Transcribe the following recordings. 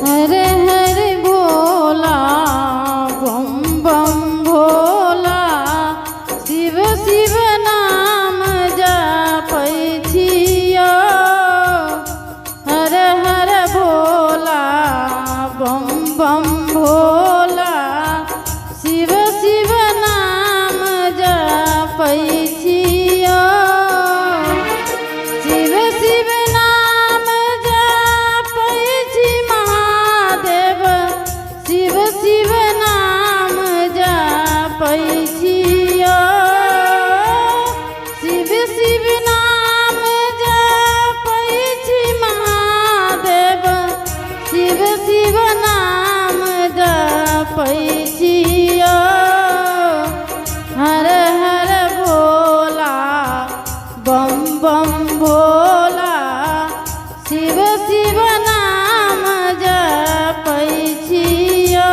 हरे हरे भोला बम बम भोला शिव शिव नाम जपै छियो। हर हर भोला बम बम भोला शिव शिव नाम जपै छियो। शिव शिव नाम जपै छी महादेव शिव शिव नाम जपै छियो। शिव शिव नाम जपै छी महादेव शिव शिव नाम जपै छियो। हर हर भोला बम बम भोला शिव शिव नाम जपै छियो।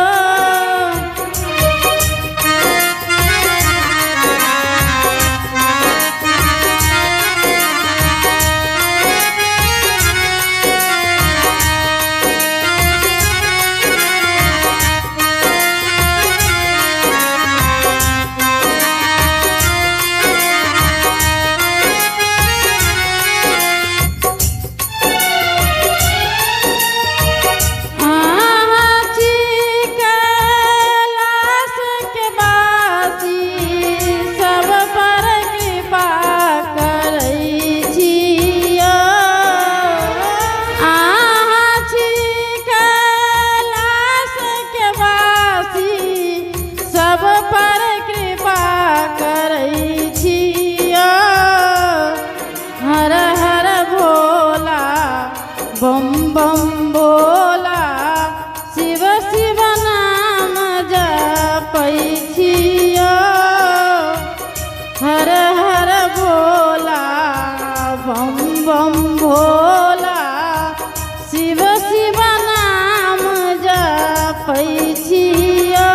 सब पर कृपा करै छियो। हर हर भोला बम बम भोला शिव शिव नाम जपै छियो। हर हर भोला बम बम भोला शिव शिव नाम जपै छियो।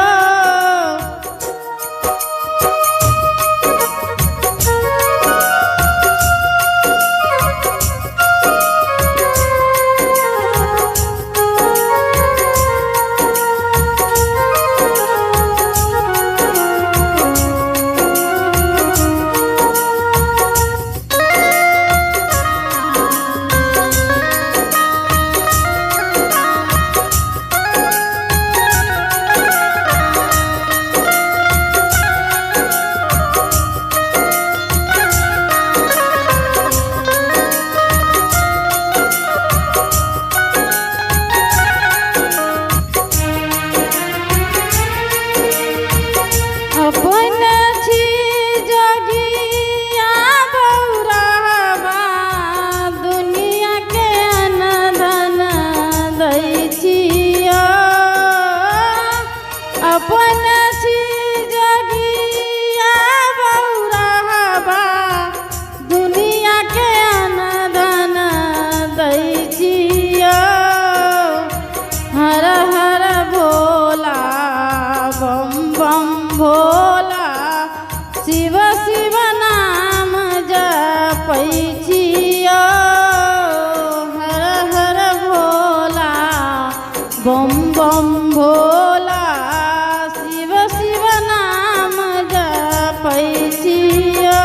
अपन छी जगिया बौरावा दुनिया के अनधन दै छियो। अपन छी जगिया बौरावा दुनिया के अनधन दै छियो। हर हर भोला बम बम भोला शिव शिव नाम जपै छियो। हर हर भोला बम बम भोला शिव शिव नाम जपै छियो।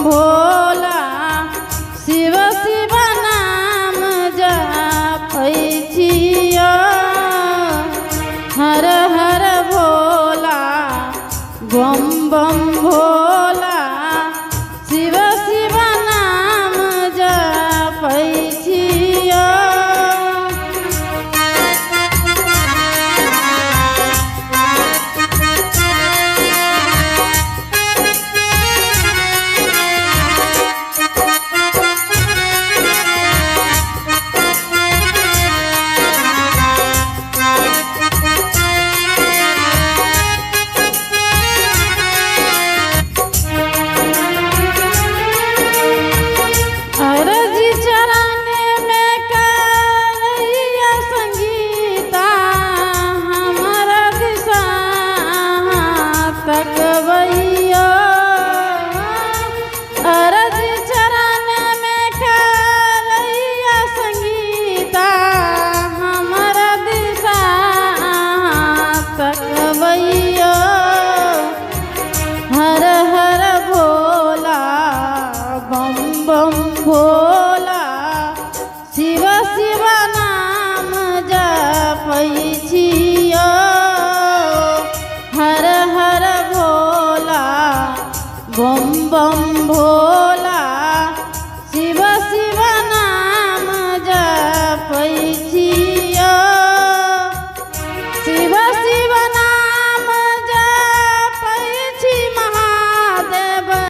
भोला